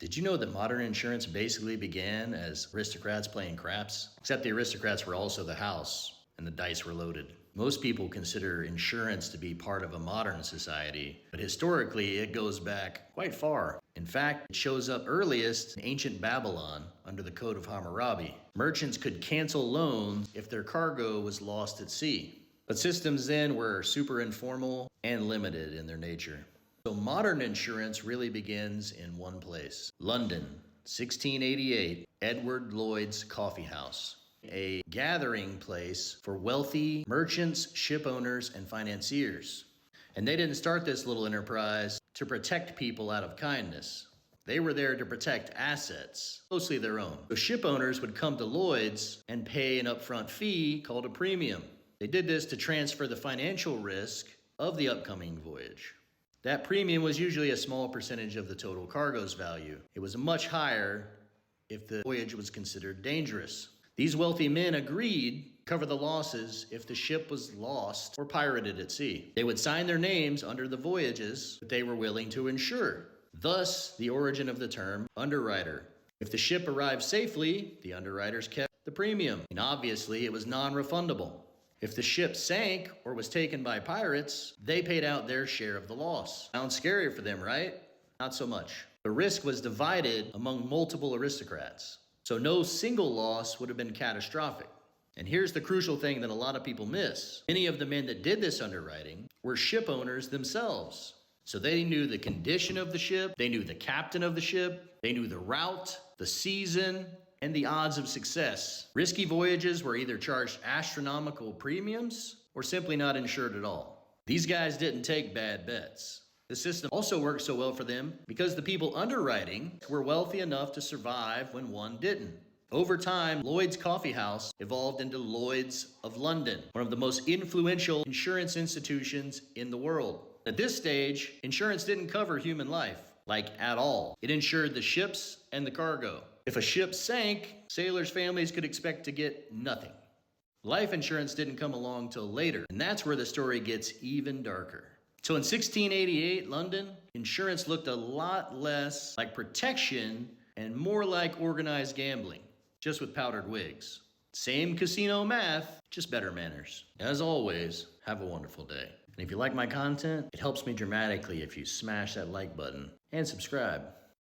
Did you know that modern insurance basically began as aristocrats playing craps? Except the aristocrats were also the house, and the dice were loaded. Most people consider insurance to be part of a modern society, but historically it goes back quite far. In fact, it shows up earliest in ancient Babylon under the Code of Hammurabi. Merchants could cancel loans if their cargo was lost at sea. But systems then were super informal and limited in their nature. So modern insurance really begins in one place. London, 1688, Edward Lloyd's Coffee House, a gathering place for wealthy merchants, ship owners, and financiers. And they didn't start this little enterprise to protect people out of kindness. They were there to protect assets, mostly their own. So ship owners would come to Lloyd's and pay an upfront fee called a premium. They did this to transfer the financial risk of the upcoming voyage. That premium was usually a small percentage of the total cargo's value. It was much higher if the voyage was considered dangerous. These wealthy men agreed to cover the losses if the ship was lost or pirated at sea. They would sign their names under the voyages that they were willing to insure. Thus, the origin of the term underwriter. If the ship arrived safely, the underwriters kept the premium, and obviously it was non-refundable. If the ship sank or was taken by pirates, they paid out their share of the loss. Sounds scary for them, right? Not so much. The risk was divided among multiple aristocrats, so no single loss would have been catastrophic. And here's the crucial thing that a lot of people miss. Many of the men that did this underwriting were ship owners themselves. So they knew the condition of the ship, they knew the captain of the ship, they knew the route, the season, and the odds of success. Risky voyages were either charged astronomical premiums or simply not insured at all. These guys didn't take bad bets. The system also worked so well for them because the people underwriting were wealthy enough to survive when one didn't. Over time, Lloyd's Coffee House evolved into Lloyd's of London, one of the most influential insurance institutions in the world. At this stage, insurance didn't cover human life, like at all. It insured the ships and the cargo. If a ship sank, sailors' families could expect to get nothing. Life insurance didn't come along till later, and that's where the story gets even darker. So in 1688, London, insurance looked a lot less like protection and more like organized gambling, just with powdered wigs. Same casino math, just better manners. As always, have a wonderful day. And if you like my content, it helps me dramatically if you smash that like button and subscribe.